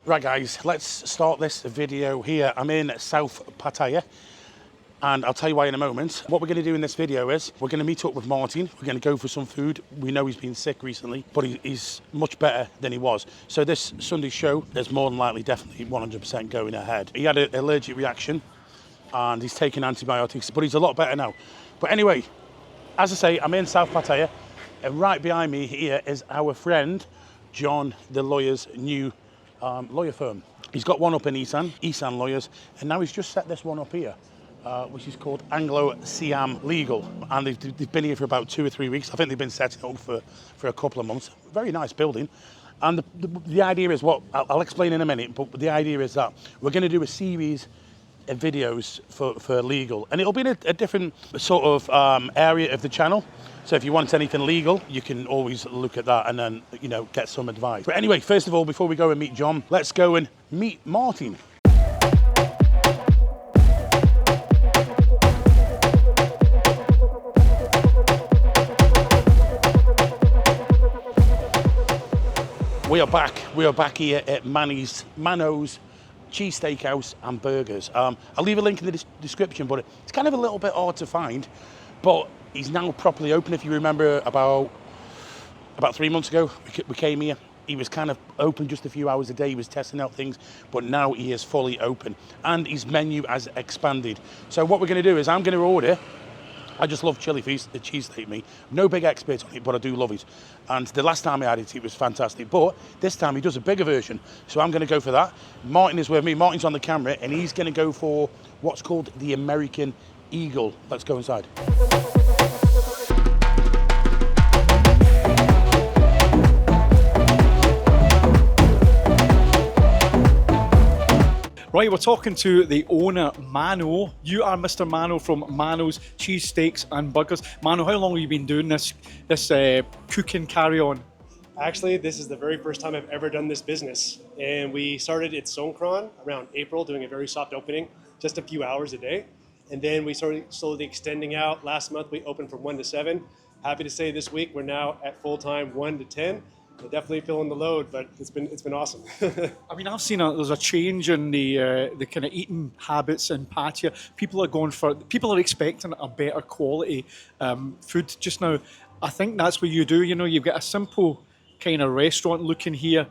Right guys, let's start this video here. I'm in South Pattaya and I'll tell you why in a moment. What we're going to do in this video is we're going to meet up with Martin. We're going to go for some food. We know he's been sick recently, but he's much better than he was. So this Sunday show is more than likely definitely 100% going ahead. He had an allergic reaction and he's taking antibiotics, but he's a lot better now. But anyway, as I say, I'm in South Pattaya and right behind me here is our friend John, the lawyer's new lawyer firm. He's got one up in Isan Lawyers, and now he's just set this one up here, which is called Anglo Siam Legal. And they've been here for about 2 or 3 weeks. I think they've been setting it up for a couple of months. Very nice building. And the idea is what, I'll explain in a minute, but the idea is that we're going to do a series of videos for legal. And it'll be in a different sort of area of the channel. So if you want anything legal, you can always look at that and then, you know, get some advice. But anyway, first of all, before we go and meet John, let's go and meet Martin. We are back here at Mano's Cheesesteak House and Burgers. I'll leave a link in the description, but it's kind of a little bit hard to find, but he's now properly open. If you remember about 3 months ago, we came here. He was kind of open just a few hours a day. He was testing out things, but now he is fully open and his menu has expanded. So what we're going to do is I'm going to order. I just love chili feast, the cheesesteak meat. No big expert on it, but I do love it. And the last time I had it, it was fantastic. But this time he does a bigger version. So I'm going to go for that. Martin is with me. Martin's on the camera and he's going to go for what's called the American Eagle. Let's go inside. Right, we're talking to the owner, Mano. You are Mr. Mano from Mano's Cheesesteaks and Burgers. Mano, how long have you been doing this cooking carry-on? Actually, this is the very first time I've ever done this business. And we started at Songkran around April, doing a very soft opening, just a few hours a day. And then we started slowly extending out. Last month, we opened from 1 to 7. Happy to say this week, we're now at full-time 1 to 10. We're definitely feeling the load, but it's been awesome. I mean, I've seen there's a change in the kind of eating habits in Pattaya. People are expecting a better quality food just now. I think that's what you do. You know, you've got a simple kind of restaurant looking here,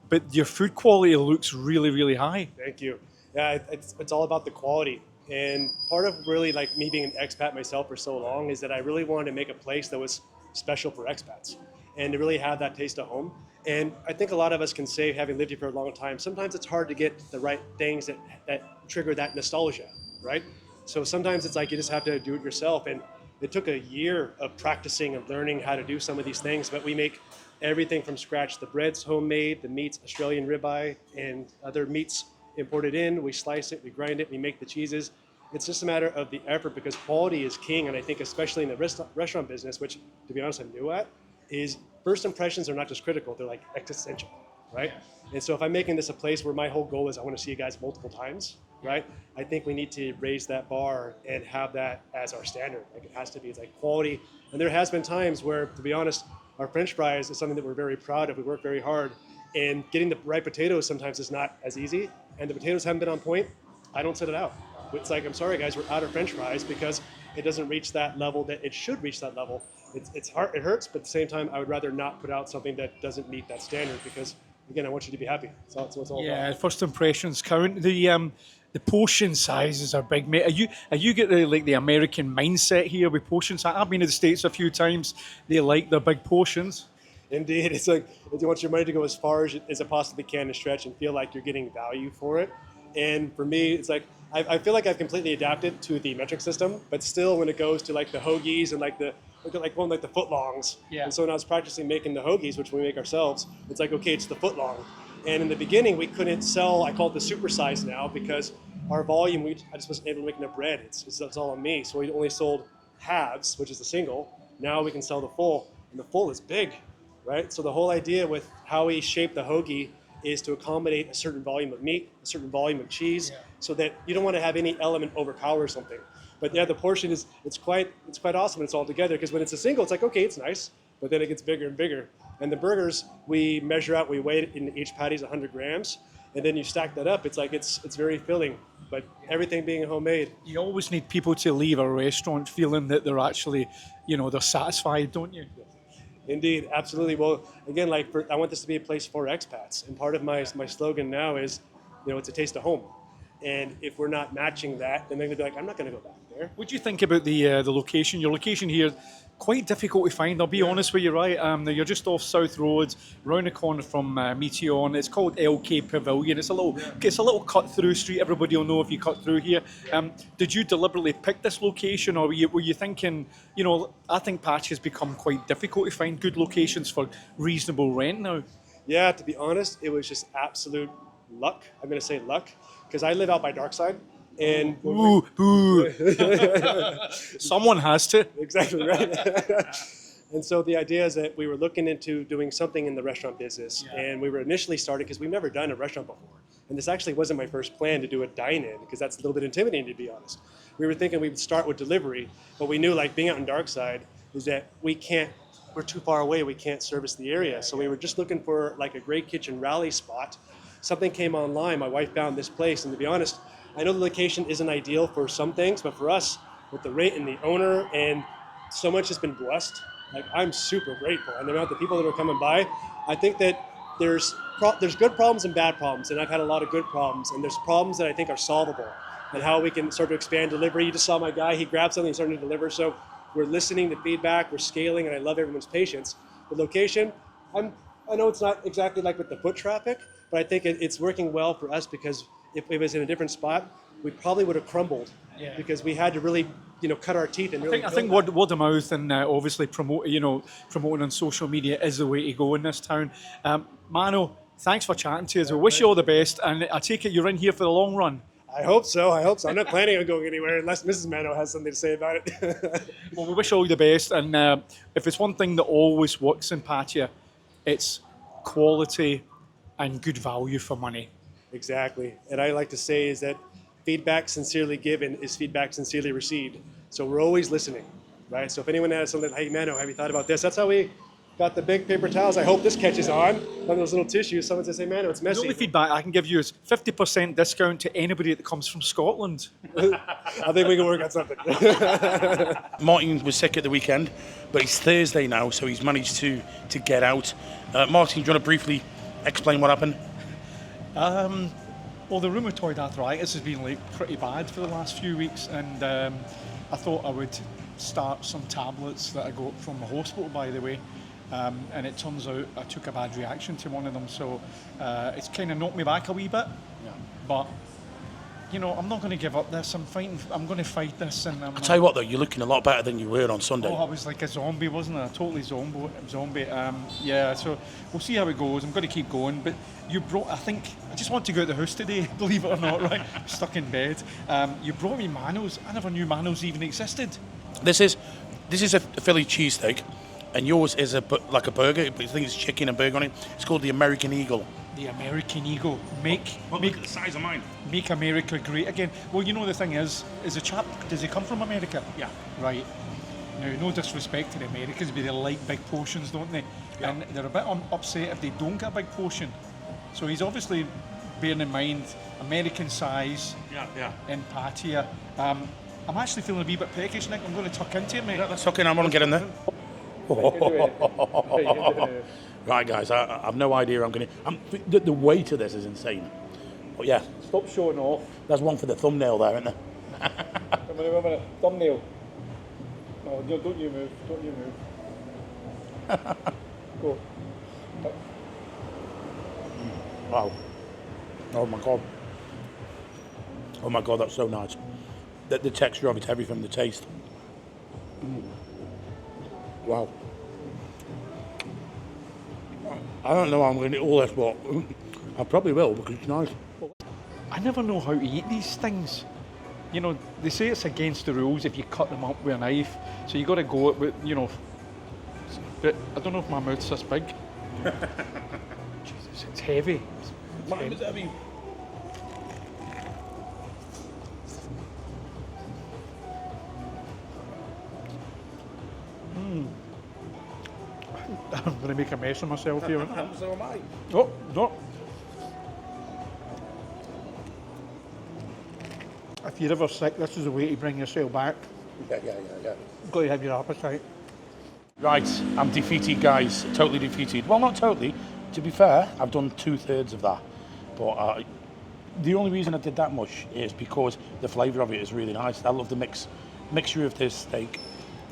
but your food quality looks really, really high. Thank you. Yeah, it's all about the quality. And part of really like me being an expat myself for so long is that I really wanted to make a place that was special for expats and to really have that taste of home. And I think a lot of us can say, having lived here for a long time, sometimes it's hard to get the right things that trigger that nostalgia, right? So sometimes it's like you just have to do it yourself. And it took a year of practicing and learning how to do some of these things, but we make everything from scratch. The bread's homemade, the meat's Australian ribeye, and other meats imported in. We slice it, we grind it, we make the cheeses. It's just a matter of the effort because quality is king. And I think especially in the restaurant business, which to be honest, I'm new at, is first impressions are not just critical, they're like existential, right? And so if I'm making this a place where my whole goal is I want to see you guys multiple times, right? I think we need to raise that bar and have that as our standard. Like it has to be, it's like quality. And there has been times where, to be honest, our French fries is something that we're very proud of. We work very hard and getting the right potatoes sometimes is not as easy. And the potatoes haven't been on point, I don't set it out. It's like, I'm sorry guys, we're out of French fries because it doesn't reach that level that it should reach that level. It's hard, it hurts, but at the same time, I would rather not put out something that doesn't meet that standard because, again, I want you to be happy. That's what it's all about. Yeah, first impressions count. The portion sizes are big, mate. Are you get the American mindset here with portion size? I've been to the States a few times. They like their big portions. Indeed, it's like you want your money to go as far as it possibly can to stretch and feel like you're getting value for it. And for me, it's like I feel like I've completely adapted to the metric system, but still, when it goes to like the hoagies and like the footlongs, yeah. And so when I was practicing making the hoagies, which we make ourselves, it's like okay, it's the footlong. And in the beginning, we couldn't sell. I call it the super size now because our volume, I just wasn't able to make enough bread. It's all on me. So we only sold halves, which is the single. Now we can sell the full, and the full is big, right? So the whole idea with how we shape the hoagie is to accommodate a certain volume of meat, a certain volume of cheese, so that you don't want to have any element overpower something. But yeah, the portion it's quite awesome when it's all together, because when it's a single, it's like, okay, it's nice, but then it gets bigger and bigger. And the burgers, we measure out, we weigh it in each patty's 100 grams. and then you stack that up. It's like it's very filling, but everything being homemade. You always need people to leave a restaurant feeling that they're actually, they're satisfied, don't you? Indeed, absolutely. Well, again, I want this to be a place for expats, and part of my slogan now is, it's a taste of home. And if we're not matching that, then they're gonna be like, I'm not gonna go back there. What do you think about the location? Your location here, quite difficult to find. I'll be honest with you, right? You're just off South Road, round the corner from Meteor. It's called LK Pavilion. It's a little cut through street. Everybody will know if you cut through here. Did you deliberately pick this location, or were you thinking? I think Pattaya has become quite difficult to find good locations for reasonable rent now. Yeah, to be honest, it was just absolute luck. I'm gonna say luck, because I live out by Darkside. And boo. Someone has to. Exactly right. And so the idea is that we were looking into doing something in the restaurant business, and we were initially started because we've never done a restaurant before. And this actually wasn't my first plan to do a dine-in, because that's a little bit intimidating, to be honest. We were thinking we would start with delivery, but we knew, like, being out in Darkside is that we're too far away, we can't service the area. So we were just looking for like a great kitchen rally spot. Something came online, my wife found this place, and to be honest, I know the location isn't ideal for some things, but for us, with the rate and the owner, and so much has been blessed, like, I'm super grateful. And the amount of people that are coming by, I think that there's good problems and bad problems, and I've had a lot of good problems, and there's problems that I think are solvable, and how we can start to expand delivery. You just saw my guy, he grabbed something and started to deliver, so we're listening to feedback, we're scaling, and I love everyone's patience. The location, I know it's not exactly like with the foot traffic, but I think it's working well for us, because if it was in a different spot, we probably would have crumbled, because we had to really, cut our teeth and really. I think word of mouth and obviously promoting on social media is the way to go in this town. Mano, thanks for chatting to us. We wish you all the best, and I take it you're in here for the long run. I hope so. I'm not planning on going anywhere unless Mrs. Mano has something to say about it. Well, we wish you all the best, and if it's one thing that always works in Pattaya, it's quality and good value for money. Exactly. And I like to say is that feedback sincerely given is feedback sincerely received. So we're always listening, right? So if anyone has something, hey, Mano, have you thought about this? That's how we got the big paper towels. I hope this catches on. One of those little tissues. Someone says, hey, Mano, it's messy. The only feedback I can give you is 50% discount to anybody that comes from Scotland. I think we can work on something. Martin was sick at the weekend, but it's Thursday now, so he's managed to get out. Martin, do you want to briefly explain what happened? Well, the rheumatoid arthritis has been pretty bad for the last few weeks, and I thought I would start some tablets that I got from the hospital, by the way, and it turns out I took a bad reaction to one of them, so it's kind of knocked me back a wee bit. But I'm not going to give up this. I'm going to fight this. And I'll tell you what, though, you're looking a lot better than you were on Sunday. Oh, I was like a zombie, wasn't I? Totally zombie. So we'll see how it goes. I'm going to keep going. But I just want to go out the house today, believe it or not, right? Stuck in bed. You brought me Manos. I never knew Manos even existed. This is a Philly cheesesteak, and yours is like a burger. I think it's chicken and burger on it. It's called the American Eagle. The American Eagle. Look at the size of mine. Make America great again. Well, the thing is a chap, does he come from America? Yeah. Right. Now, no disrespect to the Americans, but they like big portions, don't they? Yeah. And they're a bit upset if they don't get a big portion. So he's obviously bearing in mind American size in Pattaya. I'm actually feeling a wee bit peckish, Nick. I'm going to tuck into it, mate. Yeah, that's okay. I'm going to get in there. Right, guys, I have no idea I'm going to... The weight of this is insane. But yeah. Stop showing off. There's one for the thumbnail there, isn't there? Wait a minute. Thumbnail. No, don't you move. Go. Wow. Oh my God, that's so nice. The texture of it, everything, the taste. Wow. I don't know how I'm going to eat all this, but I probably will, because it's nice. I never know how to eat these things. They say it's against the rules if you cut them up with a knife, so you got to go it with, but I don't know if my mouth's this big. Jesus, it's heavy. Mine is heavy. I'm going to make a mess of myself here. So am I. Oh, no. If you're ever sick, this is the way to bring yourself back. Yeah. Got to have your appetite. Right, I'm defeated, guys. Totally defeated. Well, not totally. To be fair, I've done 2/3 of that. But the only reason I did that much is because the flavour of it is really nice. I love the mixture of this steak,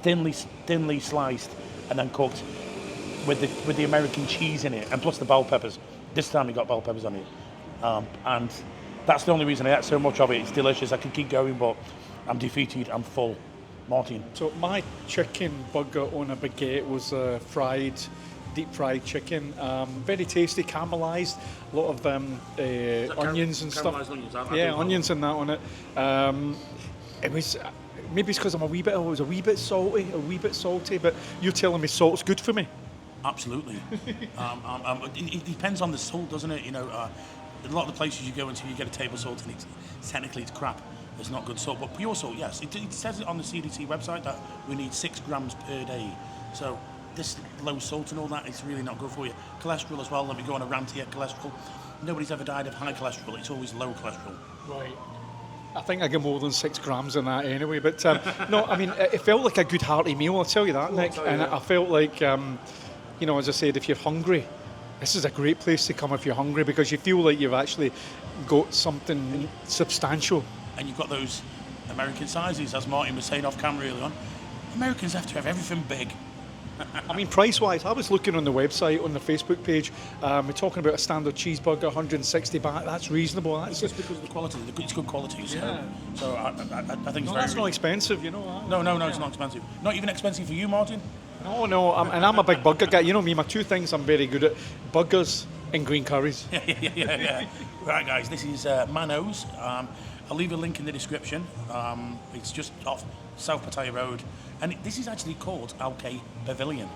thinly sliced and then cooked with the American cheese in it, and plus the bell peppers. This time we got bell peppers on it, and that's the only reason I ate so much of it. It's delicious. I could keep going, but I'm defeated. I'm full. Martin. So my chicken burger on a baguette was deep fried chicken, very tasty, caramelised, a lot of onions and stuff. Yeah, onions and that on it. It was maybe it's because it was a wee bit salty, but you're telling me salt's good for me. Absolutely. It depends on the salt, doesn't it? You know, a lot of the places you go into, you get a table salt, and technically it's crap. It's not good salt, but pure salt, yes. It says it on the CDC website that we need 6 grams per day. So this low salt and all that, it's really not good for you. Cholesterol as well. Let me go on a rant here. Cholesterol. Nobody's ever died of high cholesterol. It's always low cholesterol. Right. I think I get more than 6 grams in that anyway. But no, I mean, it felt like a good hearty meal. I'll tell you that, Nick. And I felt like, you know, as I said, if you're hungry, this is a great place to come if you're hungry, because you feel like you've actually got something substantial. And you've got those American sizes, as Martin was saying off camera earlier on. Americans have to have everything big. I mean, price-wise, I was looking on the website, on the Facebook page. We're talking about a standard cheeseburger, 160 baht. That's reasonable. That's just because of the quality. It's good quality. Yeah. So I think it's very. That's not expensive, you know. No, it's not expensive. Not even expensive for you, Martin. No. I'm a big burger guy. You know me. My 2 things I'm very good at: burgers and green curries. Yeah. Right, guys. This is Mano's. I'll leave a link in the description. It's just off South Pattaya Road. And this is actually called Alke Pavilion,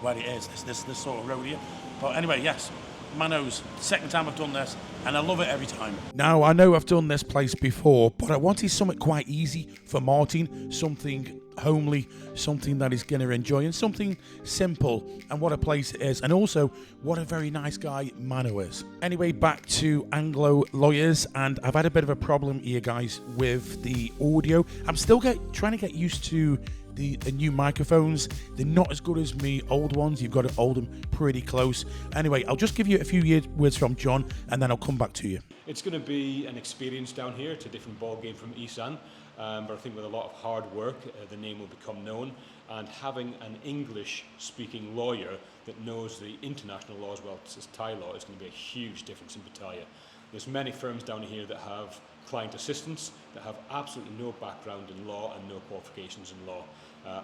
where it is, this sort of road here. But anyway, yes, Mano's, second time I've done this, and I love it every time. Now, I know I've done this place before, but I wanted something quite easy for Martin, something homely, something that he's going to enjoy, and something simple, and what a place it is, and also what a very nice guy Manu is. Anyway, back to Anglo lawyers, and I've had a bit of a problem here, guys, with the audio. I'm still trying to get used to the new microphones. They're not as good as me old ones. You've got to hold them pretty close. Anyway, I'll just give you a few words from John, and then I'll come back to you. It's going to be an experience down here. It's a different ball game from Isan, but I think with a lot of hard work, the name will become known. And having an English-speaking lawyer that knows the international law as well as Thai law is going to be a huge difference in Pattaya. There's many firms down here that have client assistants that have absolutely no background in law and no qualifications in law.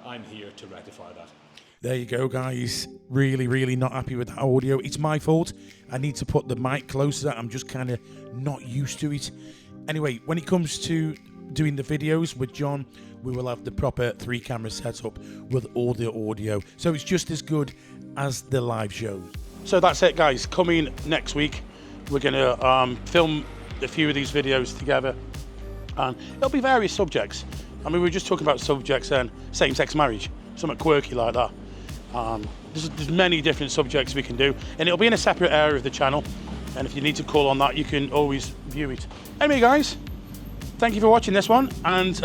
I'm here to rectify that. There you go, guys. Really not happy with that audio. It's my fault. I need to put the mic closer. I'm just kind of not used to it. Anyway, when it comes to doing the videos with John, we will have the proper 3 camera setup with all the audio. So it's just as good as the live shows. So that's it, guys. Coming next week, we're going to film a few of these videos together, and it'll be various subjects. I mean, we were just talking about subjects and same-sex marriage, something quirky like that. There's many different subjects we can do, and it'll be in a separate area of the channel, and if you need to call on that, you can always view it. Anyway, guys, thank you for watching this one, and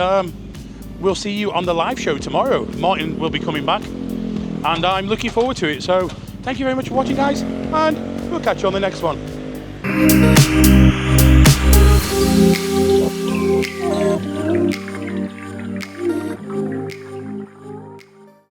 we'll see you on the live show tomorrow. Martin will be coming back, and I'm looking forward to it. So thank you very much for watching, guys, and we'll catch you on the next one.